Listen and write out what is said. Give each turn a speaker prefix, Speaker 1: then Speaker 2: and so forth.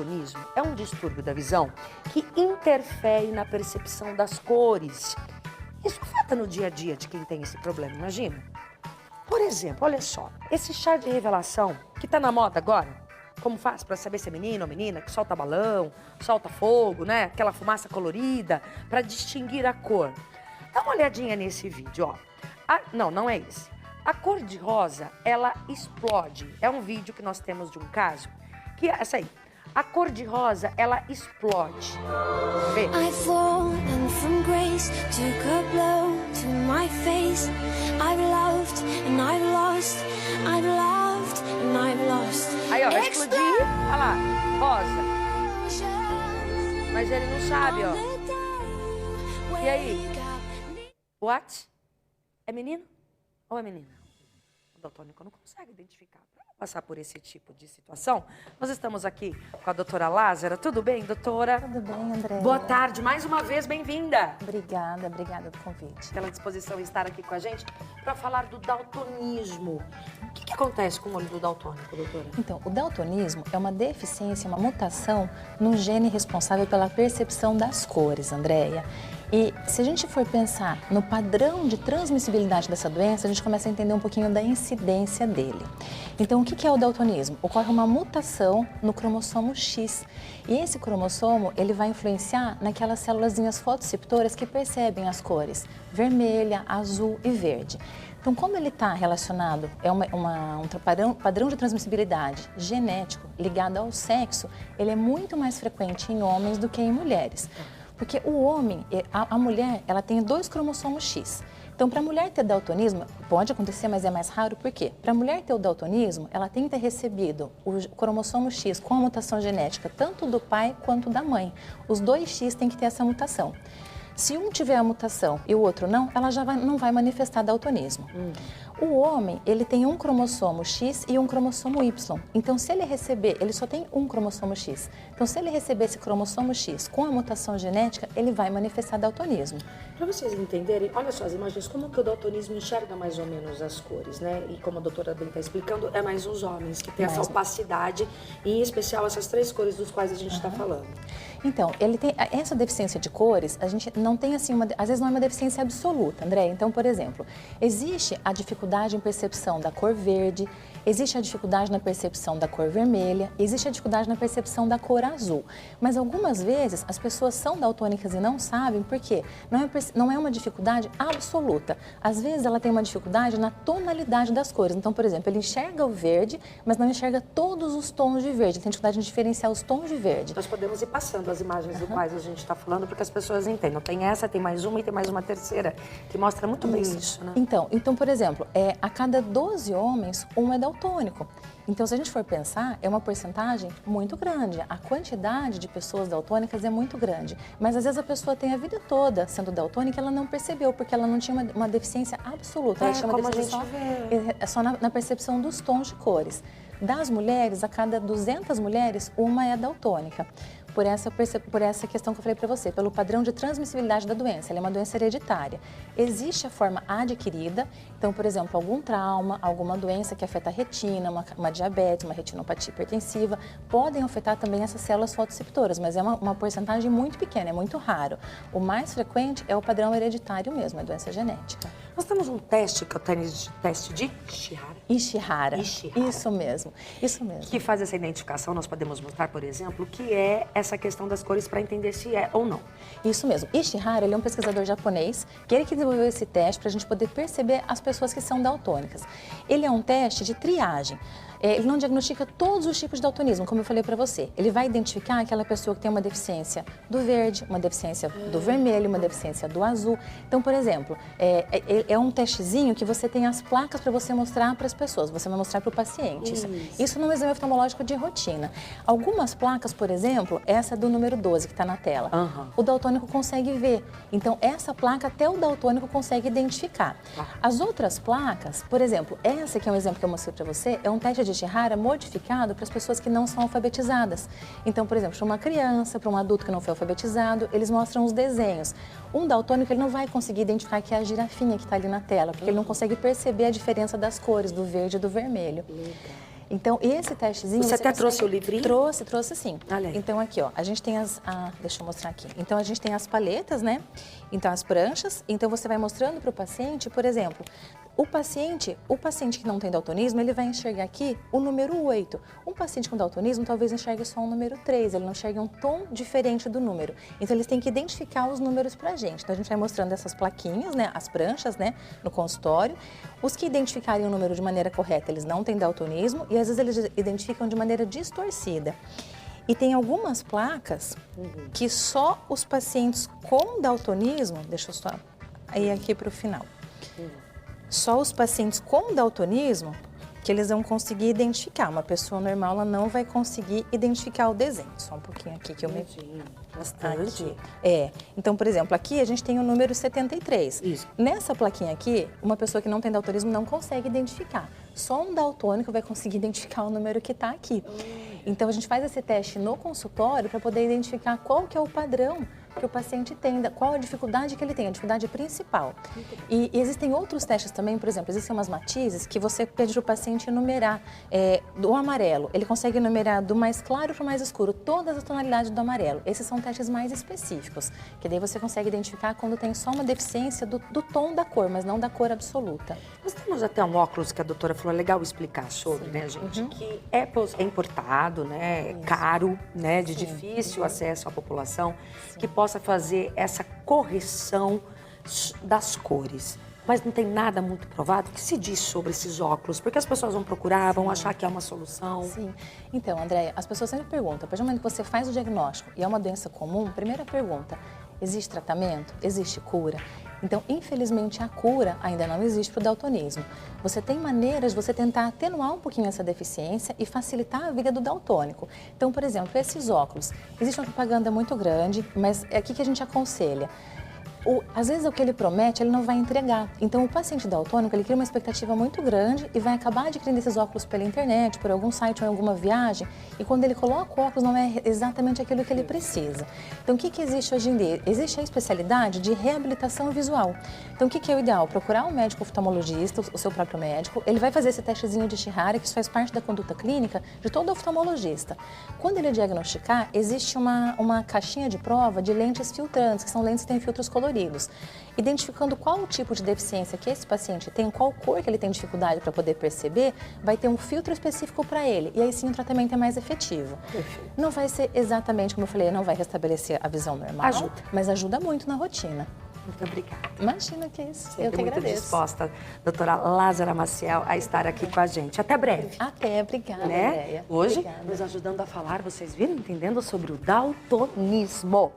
Speaker 1: Daltonismo é um distúrbio da visão que interfere na percepção das cores. Isso afeta no dia a dia de quem tem esse problema, imagina. Por exemplo, olha só, esse chá de revelação que tá na moda agora, como faz para saber se é menino ou menina, que solta balão, solta fogo, né? Aquela fumaça colorida, para distinguir a cor. Dá uma olhadinha nesse vídeo, ó. Não é esse. A cor de rosa, ela explode. É um vídeo que nós temos de um caso, que é essa aí. A cor de rosa, ela explode. Vê?
Speaker 2: I've fallen from grace, took a blow to my face. I've loved and I've lost, I've loved and I've lost.
Speaker 1: Aí, ó, vai explodir. Olha lá, rosa. Mas ele não sabe, ó. E aí? What? É menino ou é menina? O daltônico não consegue identificar. Para passar por esse tipo de situação, nós estamos aqui com a doutora Lázara. Tudo bem, doutora?
Speaker 3: Tudo bem, André?
Speaker 1: Boa tarde, mais uma vez, bem-vinda.
Speaker 3: Obrigada pelo convite.
Speaker 1: Pela disposição em estar aqui com a gente para falar do daltonismo. O que acontece com o olho do daltônico, doutora?
Speaker 3: Então, o daltonismo é uma deficiência, uma mutação no gene responsável pela percepção das cores, Andréia. E se a gente for pensar no padrão de transmissibilidade dessa doença, a gente começa a entender um pouquinho da incidência dele. Então, o que é o daltonismo? Ocorre uma mutação no cromossomo X. E esse cromossomo, ele vai influenciar naquelas célulazinhas fotoreceptoras que percebem as cores vermelha, azul e verde. Então, como ele está relacionado, é um padrão de transmissibilidade genético ligado ao sexo, ele é muito mais frequente em homens do que em mulheres. Porque o homem, a mulher, ela tem 2 cromossomos X. Então, para a mulher ter daltonismo, pode acontecer, mas é mais raro, por quê? Para a mulher ter o daltonismo, ela tem que ter recebido o cromossomo X com a mutação genética, tanto do pai quanto da mãe. Os 2 X têm que ter essa mutação. Se um tiver a mutação e o outro não, ela já não vai manifestar daltonismo. O homem, ele tem um cromossomo X e um cromossomo Y. Então, se ele receber, ele só tem um cromossomo X. Então, se ele receber esse cromossomo X com a mutação genética, ele vai manifestar daltonismo.
Speaker 1: Para vocês entenderem, olha só as imagens, como que o daltonismo enxerga mais ou menos as cores, né? E como a doutora bem está explicando, é mais os homens que têm essa opacidade, e em especial essas 3 cores dos quais a gente está falando.
Speaker 3: Então, ele tem essa deficiência de cores, a gente não tem assim, às vezes não é uma deficiência absoluta, André. Então, por exemplo, existe a dificuldade em percepção da cor verde, existe a dificuldade na percepção da cor vermelha, existe a dificuldade na percepção da cor azul. Mas algumas vezes as pessoas são daltônicas e não sabem por quê. Não é uma dificuldade absoluta. Às vezes ela tem uma dificuldade na tonalidade das cores. Então, por exemplo, ele enxerga o verde, mas não enxerga todos os tons de verde. Ele tem dificuldade em diferenciar os tons de verde.
Speaker 1: Nós podemos ir passando as imagens do quais a gente está falando, porque as pessoas entendam. Tem essa, tem mais uma e tem mais uma terceira, que mostra muito bem isso, né?
Speaker 3: Então, por exemplo, a cada 12 homens, um é daltônico. Então, se a gente for pensar, é uma porcentagem muito grande. A quantidade de pessoas daltônicas é muito grande. Mas, às vezes, a pessoa tem a vida toda sendo daltônica e ela não percebeu, porque ela não tinha uma deficiência absoluta. Ela tinha uma deficiência só na percepção dos tons de cores. Das mulheres, a cada 200 mulheres, uma é daltônica. Por essa questão que eu falei para você, pelo padrão de transmissibilidade da doença. Ela é uma doença hereditária. Existe a forma adquirida, então, por exemplo, algum trauma, alguma doença que afeta a retina, uma diabetes, uma retinopatia hipertensiva, podem afetar também essas células fotoreceptoras, mas é uma porcentagem muito pequena, é muito raro. O mais frequente é o padrão hereditário mesmo, a doença genética.
Speaker 1: Nós temos um teste, que é o teste de
Speaker 3: Ishihara. Isso mesmo.
Speaker 1: Que faz essa identificação, nós podemos mostrar, por exemplo, que é essa questão das cores para entender se é ou não.
Speaker 3: Isso mesmo. Ishihara, ele é um pesquisador japonês, que ele que desenvolveu esse teste para a gente poder perceber as pessoas que são daltônicas. Ele é um teste de triagem. Ele não diagnostica todos os tipos de daltonismo, como eu falei para você. Ele vai identificar aquela pessoa que tem uma deficiência do verde, uma deficiência do vermelho, uma deficiência do azul. Então, por exemplo, é um testezinho que você tem as placas para você mostrar para as pessoas, você vai mostrar para o paciente. Isso num exame oftalmológico de rotina. Algumas placas, por exemplo, essa do número 12 que está na tela, o daltônico consegue ver. Então, essa placa até o daltônico consegue identificar. As outras placas, por exemplo, essa que é um exemplo que eu mostrei para você, é um teste de Ishihara modificado para as pessoas que não são alfabetizadas. Então, por exemplo, para uma criança, para um adulto que não foi alfabetizado, eles mostram os desenhos. Um daltônico, ele não vai conseguir identificar que é a girafinha que está ali na tela, porque ele não consegue perceber a diferença das cores, do verde e do vermelho. Então, esse testezinho...
Speaker 1: Você até trouxe o
Speaker 3: consegue-
Speaker 1: livrinho?
Speaker 3: Trouxe sim.
Speaker 1: Olha aí.
Speaker 3: Então, aqui, ó, a gente tem deixa eu mostrar aqui. Então, a gente tem as paletas, né? Então, as pranchas. Então, você vai mostrando para o paciente, por exemplo, o paciente que não tem daltonismo, ele vai enxergar aqui o número 8. Um paciente com daltonismo talvez enxergue só o número 3, ele não enxerga um tom diferente do número. Então, eles têm que identificar os números pra gente. Então, a gente vai mostrando essas plaquinhas, né, as pranchas, né, no consultório. Os que identificarem o número de maneira correta, eles não têm daltonismo e às vezes eles identificam de maneira distorcida. E tem algumas placas que só os pacientes com daltonismo, deixa eu só ir aqui para o final. Só os pacientes com daltonismo que eles vão conseguir identificar. Uma pessoa normal, ela não vai conseguir identificar o desenho. Só um pouquinho aqui que eu me...
Speaker 1: Bastante.
Speaker 3: Aqui. Então, por exemplo, aqui a gente tem o número 73.
Speaker 1: Isso.
Speaker 3: Nessa plaquinha aqui, uma pessoa que não tem daltonismo não consegue identificar. Só um daltônico vai conseguir identificar o número que está aqui. Então, a gente faz esse teste no consultório para poder identificar qual que é o padrão que o paciente tem, qual a dificuldade que ele tem, a dificuldade principal. E existem outros testes também, por exemplo, existem umas matizes que você pede para o paciente enumerar do amarelo. Ele consegue enumerar do mais claro para o mais escuro, todas as tonalidades do amarelo. Esses são testes mais específicos, que daí você consegue identificar quando tem só uma deficiência do tom da cor, mas não da cor absoluta.
Speaker 1: Nós temos até um óculos que a doutora falou, é legal explicar sobre, né, gente? Que é importado, né, é caro, né, de difícil acesso à população, que possa fazer essa correção das cores. Mas não tem nada muito provado que se diz sobre esses óculos, porque as pessoas vão procurar, vão achar que é uma solução.
Speaker 3: Sim. Então, Andréia, as pessoas sempre perguntam, a partir do momento que você faz o diagnóstico e é uma doença comum, primeira pergunta, existe tratamento? Existe cura? Então, infelizmente, a cura ainda não existe para o daltonismo. Você tem maneiras de você tentar atenuar um pouquinho essa deficiência e facilitar a vida do daltônico. Então, por exemplo, esses óculos, existe uma propaganda muito grande, mas é aqui que a gente aconselha. Às vezes o que ele promete, ele não vai entregar. Então o paciente daltônico, ele cria uma expectativa muito grande e vai acabar adquirindo esses óculos pela internet, por algum site ou em alguma viagem, e quando ele coloca o óculos não é exatamente aquilo que ele precisa. Então o que existe hoje em dia? Existe a especialidade de reabilitação visual. Então o que é o ideal? Procurar um médico oftalmologista, o seu próprio médico, ele vai fazer esse testezinho de Chihara, que isso faz parte da conduta clínica de todo oftalmologista. Quando ele diagnosticar, existe uma caixinha de prova de lentes filtrantes, que são lentes que têm filtros coloridos. Identificando qual o tipo de deficiência que esse paciente tem, qual cor que ele tem dificuldade para poder perceber, vai ter um filtro específico para ele. E aí sim o tratamento é mais efetivo. Perfeito. Não vai ser exatamente como eu falei, não vai restabelecer a visão normal, mas ajuda muito na rotina.
Speaker 1: Muito obrigada.
Speaker 3: Imagina que é isso.
Speaker 1: Sempre
Speaker 3: eu que
Speaker 1: muito
Speaker 3: agradeço.
Speaker 1: disposta, doutora Lázara Maciel, a estar aqui com a gente. Até breve.
Speaker 3: Até, obrigada,
Speaker 1: Né?
Speaker 3: Andréia.
Speaker 1: Hoje,
Speaker 3: Obrigada.
Speaker 1: nos ajudando a falar, vocês viram, entendendo sobre o daltonismo.